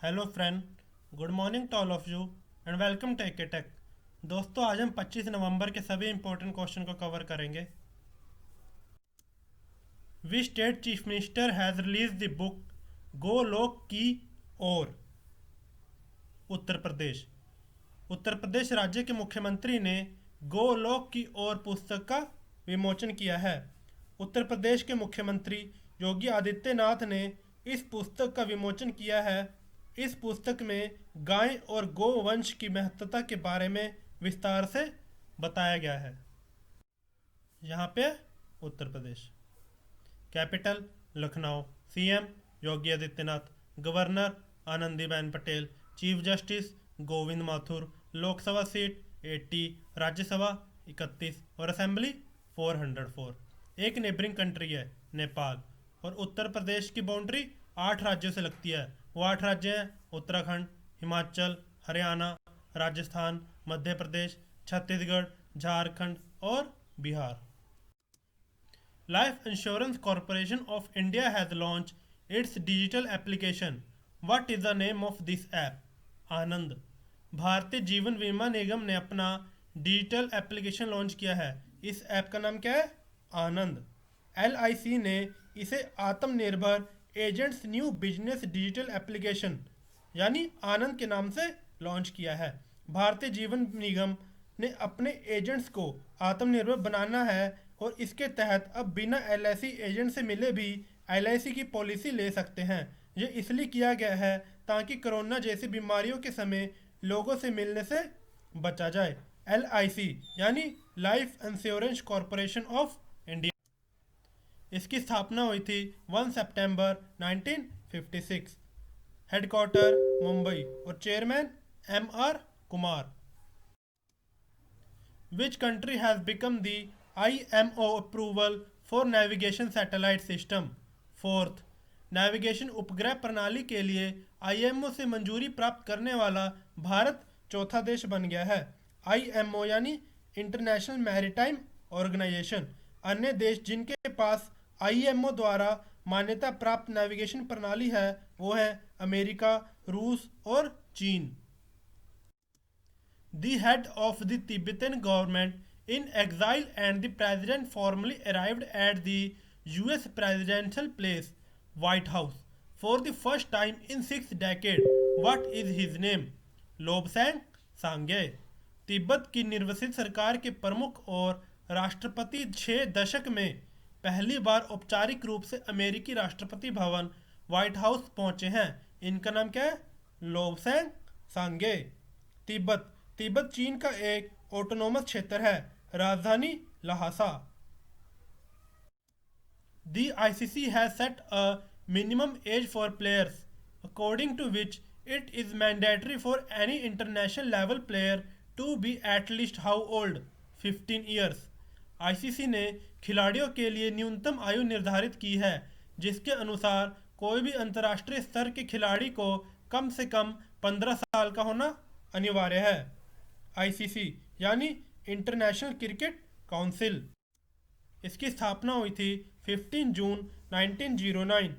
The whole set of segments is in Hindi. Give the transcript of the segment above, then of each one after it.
Hello friend, good morning to all of you and welcome to AK tech. दोस्तों, आज हम 25 नवंबर के सभी इंपॉर्टेंट क्वेश्चन को कवर करेंगे। Which state chief minister has release the book गो लोक की ओर? उत्तर प्रदेश। उत्तर प्रदेश राज्य के मुख्यमंत्री ने गो लोक की ओर पुस्तक का विमोचन किया है। उत्तर प्रदेश के मुख्यमंत्री योगी आदित्यनाथ ने इस पुस्तक का विमोचन किया है। इस पुस्तक में गाय और गो वंश की महत्वता के बारे में विस्तार से बताया गया है। यहाँ पे Uttar Pradesh. Capital Lucknow. CM Yogi Adityanath. Governor Anandiben Patel. Chief justice Govind Mathur. Lok Sabha seat 80, Rajya Sabha 31 और असेंबली 404। एक नेबरिंग कंट्री है नेपाल। और उत्तर प्रदेश की बाउंड्री 8 राज्यों से लगती है। वो 8 राज्य हैं उत्तराखंड, हिमाचल, हरियाणा, राजस्थान, मध्य प्रदेश, छत्तीसगढ़, झारखंड और Bihar. Life Insurance Corporation of India has launched its digital application. What is the name of this app? आनंद। भारतीय जीवन बीमा निगम ने अपना डिजिटल एप्लीकेशन लॉन्च किया है। इस ऐप का नाम क्या है? आनंद। LIC ने इसे आत्मनिर्भर agents new business digital application यानी आनंद के नाम से लॉन्च किया है। भारतीय जीवन निगम ने अपने एजेंट्स को आत्मनिर्भर बनाना है और इसके तहत अब बिना LIC एजेंट से मिले भी LIC की पॉलिसी ले सकते हैं। ये इसलिए किया गया है ताकि कोरोना जैसी बीमारियों के समय लोगों से मिलने से बचा जाए। LIC यानी life insurance corporation of India. इसकी स्थापना हुई थी 1 सितंबर 1956। हेडक्वार्टर मुंबई और chairman MR Kumar. Which country has become the IMO approval for navigation satellite system? Fourth. Navigation उपग्रह प्रणाली के लिए IMO से मंजूरी प्राप्त करने वाला भारत चौथा देश बन गया है। IMO यानी इंटरनेशनल मैरीटाइम ऑर्गेनाइजेशन। अन्य देश जिनके पास IMO द्वारा मान्यता प्राप्त नेविगेशन प्रणाली है वो है अमेरिका, रूस और चीन। The head of the Tibetan government in exile and the president formally arrived at the US presidential place, White House, for the first time in 6 decades. What is his name? लोबसैंग सांगे। तिब्बत की निर्वासित सरकार के प्रमुख और राष्ट्रपति 6 दशक में पहली बार औपचारिक रूप से अमेरिकी राष्ट्रपति भवन व्हाइट हाउस पहुंचे हैं। इनका नाम क्या है? लोबसैंग सांगे। तिब्बत तिब्बत चीन का एक ऑटोनोमस क्षेत्र है। राजधानी Lhasa. The ICC has set a minimum age for players, according to which it is mandatory for any international level player to be at least how old? 15 years. ICC ने खिलाड़ियों के लिए न्यूनतम आयु निर्धारित की है जिसके अनुसार कोई भी अंतर्राष्ट्रीय स्तर के खिलाड़ी को कम से कम 15 साल का होना अनिवार्य है। ICC यानी इंटरनेशनल क्रिकेट काउंसिल। इसकी स्थापना हुई थी 15 जून 1909।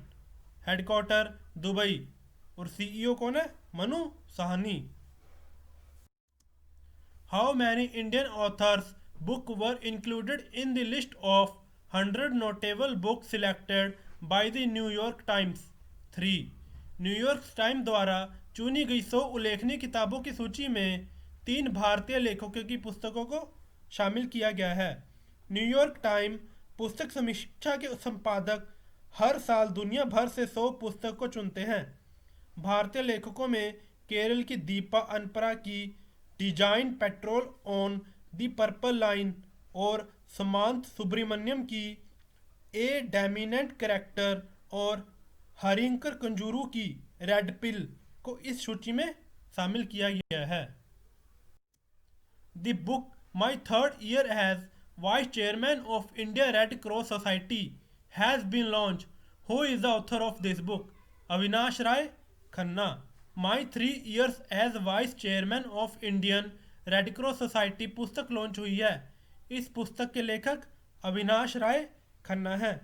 हेडक्वार्टर दुबई और CEO कौन है? Manu Sahni. How many Indian authors book were included in the list of 100 notable book selected by the New York times? 3। New York times द्वारा चुनी गई 100 उल्लेखनीय किताबों की सूची में 3 भारतीय लेखकों की पुस्तकों को शामिल किया गया है। न्यूयॉर्क टाइम पुस्तक समीक्षा के संपादक हर साल दुनिया भर से 100 पुस्तक को चुनते हैं। भारतीय लेखकों में केरल की दीपा अनपरा की design petrol on the purple line और समांत सुब्रमण्यम की ए डोमिनेंट कैरेक्टर और हरिंकर कंजूरू की रेड पिल को इस सूची में शामिल किया गया है। The book My Third Year as Vice Chairman of India Red Cross Society has been launched. Who is the author of this book? Avinash Rai Khanna. My 3 Years as Vice Chairman of Indian Red Cross Society पुस्तक लॉन्च हुई है। इस पुस्तक के लेखक अविनाश राय खन्ना हैं।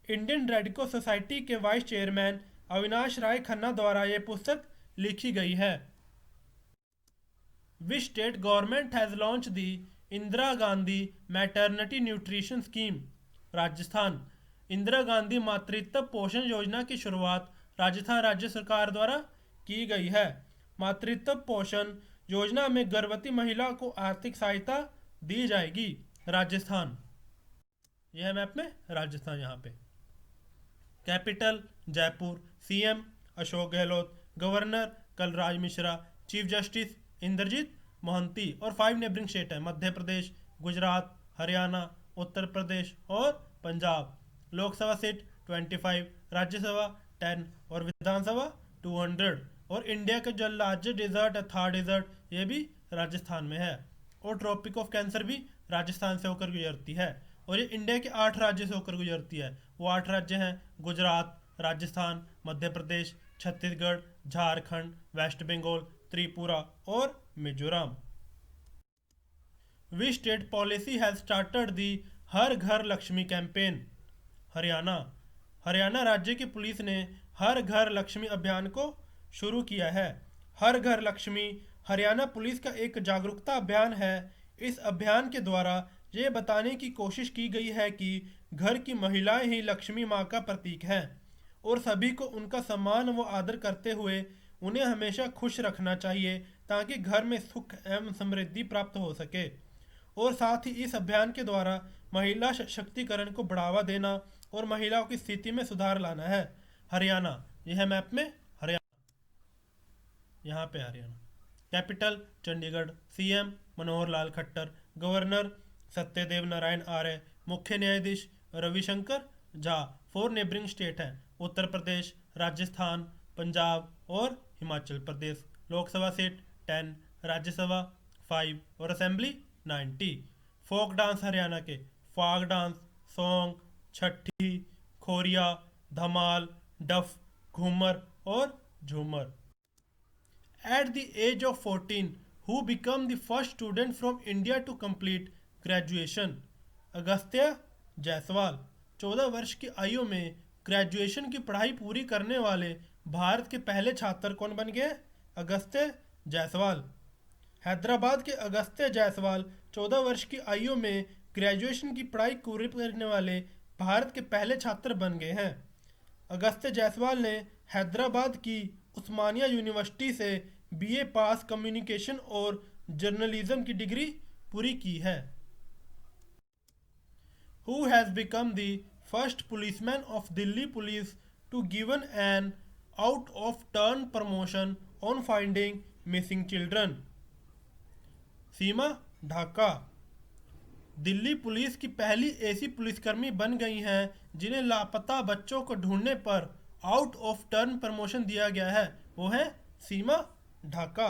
इंडियन रेड क्रॉस सोसाइटी के वाइस चेयरमैन अविनाश राय खन्ना द्वारा ये पुस्तक लिखी गई है। विच state government has launch the Indira Gandhi maternity nutrition scheme? Rajasthan. Indira Gandhi मातृत्व पोषण योजना की शुरुआत राजस्थान राज्य सरकार द्वारा की गई है। मातृत्व पोषण योजना में गर्भवती महिला को आर्थिक सहायता दी जाएगी। राजस्थान। यह है मैप में राजस्थान यहाँ पे। Capital Jaipur. CM Ashok Gehlot. Governor Kalraj Mishra. Chief justice Indrajit Mohanty. और 5 नेबरिंग स्टेट है मध्य प्रदेश, गुजरात, हरियाणा, उत्तर प्रदेश और पंजाब। लोकसभा सीट 25, राज्यसभा 10 और विधानसभा 200। और इंडिया का जो लार्जेस्ट डिजर्ट है थार डिजर्ट ये भी राजस्थान में है। और ट्रॉपिक ऑफ कैंसर भी राजस्थान से होकर गुजरती है। और ये इंडिया के 8 राज्य से होकर गुजरती है। वो 8 राज्य हैं गुजरात, राजस्थान, मध्य प्रदेश, छत्तीसगढ़, झारखंड, वेस्ट बंगाल, त्रिपुरा और Mizoram. Which state policy has started the Har Ghar Lakshmi campaign? Haryana. Haryana राज्य की पुलिस ने हर घर लक्ष्मी अभियान को शुरू किया है। हर घर लक्ष्मी हरियाणा पुलिस का एक जागरूकता अभियान है। इस अभियान के द्वारा ये बताने की कोशिश की गई है कि घर की महिलाएं ही लक्ष्मी माँ का प्रतीक हैं और सभी को उनका सम्मान व आदर करते हुए उन्हें हमेशा खुश रखना चाहिए ताकि घर में सुख एवं समृद्धि प्राप्त हो सके। और साथ ही इस अभियान के द्वारा महिला सशक्तिकरण को बढ़ावा देना और महिलाओं की स्थिति में सुधार लाना है। हरियाणा। यह है मैप में हरियाणा, यहाँ पे Haryana. Capital Chandigarh. CM Manohar Lal Khattar. Governor Satyadev Narayan Arya. मुख्य न्यायाधीश रविशंकर झा। 4 नेबरिंग स्टेट हैं उत्तर प्रदेश, राजस्थान, पंजाब और हिमाचल प्रदेश। लोकसभा सीट 10, राज्यसभा 5 और असेंबली 90। फोक डांस हरियाणा के फाग डांस, सोंग, छठी, खोरिया, धमाल, डफ, घूमर और झूमर। At the age of 14, who became the first student from India to complete graduation? Agastya Jaiswal. 14 वर्ष की आयु में ग्रेजुएशन की पढ़ाई पूरी करने वाले भारत के पहले छात्र कौन बन गए? अगस्त्य जायसवाल। हैदराबाद के अगस्त्य जायसवाल 14 वर्ष की आयु में ग्रेजुएशन की पढ़ाई पूरी करने वाले भारत के पहले छात्र बन गए हैं। अगस्त्य जायसवाल ने हैदराबाद की उस्मानिया यूनिवर्सिटी से बीए पास कम्युनिकेशन और जर्नलिज्म की डिग्री पूरी की है। Who has become the first policeman of Delhi police to given an out of turn promotion on finding missing children? Seema Dhaka. Delhi police की पहली ऐसी पुलिसकर्मी बन गई हैं जिन्हें लापता बच्चों को ढूंढने पर आउट ऑफ टर्न प्रमोशन दिया गया है। वो है सीमा ढाका।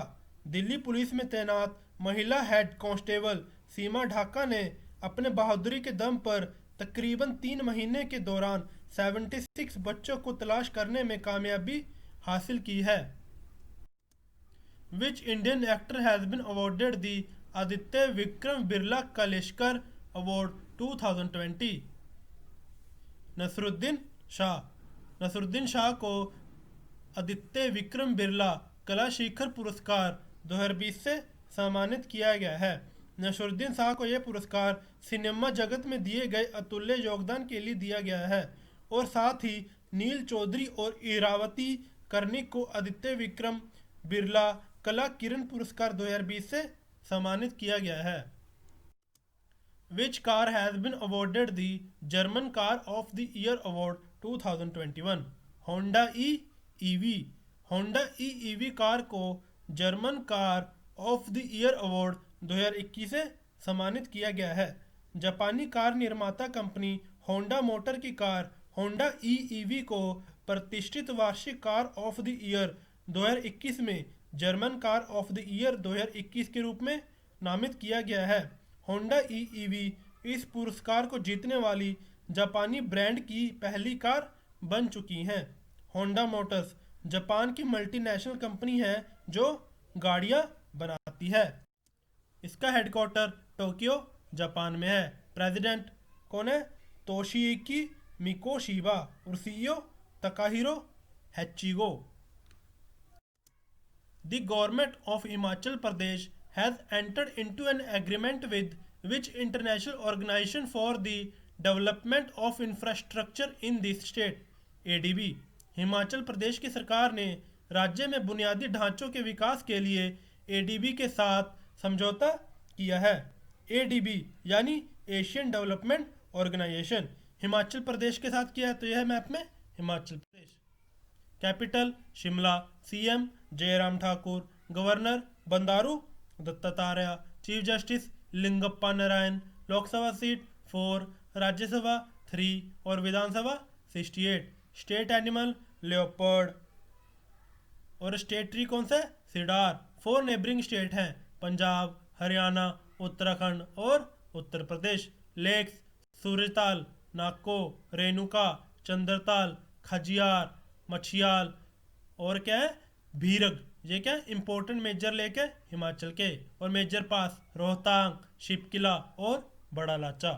दिल्ली पुलिस में तैनात महिला हेड कांस्टेबल सीमा ढाका ने अपने बहादुरी के दम पर तकरीबन 3 महीने के दौरान 76 बच्चों को तलाश करने में कामयाबी हासिल की है। Which Indian actor has been awarded the Aditya Vikram Birla Kalashikhar award 2020? Naseeruddin Shah. Naseeruddin Shah को आदित्य विक्रम बिरला कला शिखर पुरस्कार 2020 से सम्मानित किया गया है। नसरुद्दीन शाह को यह पुरस्कार सिनेमा जगत में दिए गए अतुल्य योगदान के लिए दिया गया है। और साथ ही नील चौधरी और इरावती कर्णिक को आदित्य विक्रम बिरला कला किरण पुरस्कार 2020 से सम्मानित किया गया है। Which car has been awarded the German car of the year award 2021? Honda EV. Honda EV car को German car of the year award 2021 से सम्मानित किया गया है। जापानी कार निर्माता कंपनी होंडा मोटर की कार होंडा ईवी को प्रतिष्ठित वार्षिक कार ऑफ द ईयर 2021 में German car of the year 2021 के रूप में नामित किया गया है। होंडा ईवी इस पुरस्कार को जीतने वाली जापानी ब्रांड की पहली कार बन चुकी हैं। होंडा मोटर्स जापान की मल्टीनेशनल कंपनी है जो गाड़ियां बनाती है। इसका हेडक्वार्टर टोक्यो जापान में है। प्रेसिडेंट कौन है? तोशियुकी मिकोशिबा। और CEO तकाहिरो हैचिगो। The government of Himachal Pradesh has entered into an agreement with which International Organization for the Development of Infrastructure in this state ADB। Himachal Pradesh की सरकार ने राज्य में बुनियादी ढांचों के विकास के लिए एडीबी के साथ समझौता किया है। एडीबी यानी Asian development organisation Himachal Pradesh के साथ किया है, तो यह है मैप में Himachal Pradesh. Capital Shimla, CM Jairam Thakur, governor Bandaru Dattatreya, chief justice Lingappa Narayan, Lok Sabha seat 4, Rajya Sabha 3 और विधानसभा 68। स्टेट एनिमल लेपर्ड और स्टेट ट्री कौन सा है? सिडार। 4 नेबरिंग स्टेट हैं, पंजाब, हरियाणा, उत्तराखंड और उत्तर प्रदेश। लेक्स सूर्यताल, नाको, रेणुका, चंद्रताल, खजियार, मछियाल और क्या है? भीरग। ये क्या है? इंपॉर्टेंट मेजर लेक है हिमाचल के। और मेजर पास रोहतांग, शिपकिला और बड़ा लाचा।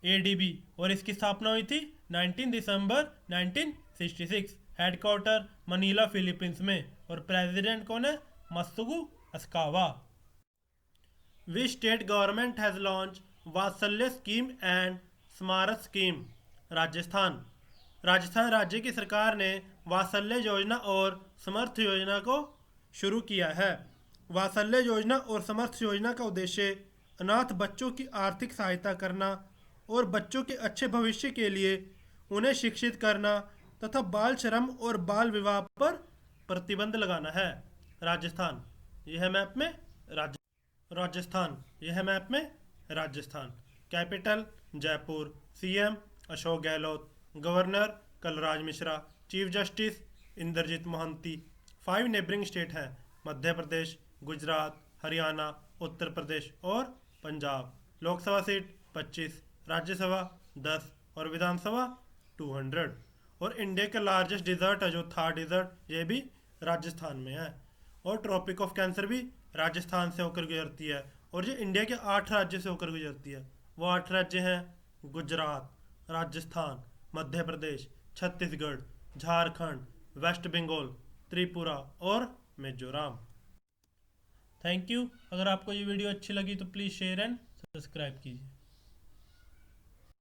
एडीबी और इसकी स्थापना हुई थी 19 दिसंबर 1966। हेडक्वार्टर मनीला फिलीपींस में। और प्रेसिडेंट कौन है? Masatsugu Asakawa. Which state government has launch Vatsalya scheme and Smarak scheme? Rajasthan. Rajasthan राज्य की सरकार ने वात्सल्य योजना और समर्थ योजना को शुरू किया है। वात्सल्य योजना और समर्थ योजना का उद्देश्य अनाथ बच्चों की आर्थिक सहायता करना और बच्चों के अच्छे भविष्य के लिए उन्हें शिक्षित करना तथा बाल श्रम और बाल विवाह पर प्रतिबंध लगाना है। राजस्थान। यह है मैप में राजस्थान। यह है मैप में Rajasthan. Capital Jaipur, CM Ashok Gehlot, governor Kalraj Mishra, chief justice Indrajit Mohanty. 5 neighbouring state हैं, मध्य प्रदेश, गुजरात, हरियाणा, उत्तर प्रदेश और पंजाब। लोकसभा सीट 25, राज्यसभा 10 और विधानसभा 200। और इंडिया का लार्जेस्ट डिजर्ट है जो थार डिजर्ट, ये भी राजस्थान में है। और ट्रॉपिक ऑफ कैंसर भी राजस्थान से होकर गुजरती है। और ये इंडिया के 8 राज्य से होकर गुजरती है। वो 8 राज्य हैं गुजरात, राजस्थान, मध्य प्रदेश, छत्तीसगढ़, झारखंड, वेस्ट बंगाल, त्रिपुरा और मिजोरम। Thank you. अगर आपको ये वीडियो अच्छी लगी तो प्लीज़ शेयर एंड सब्सक्राइब कीजिए।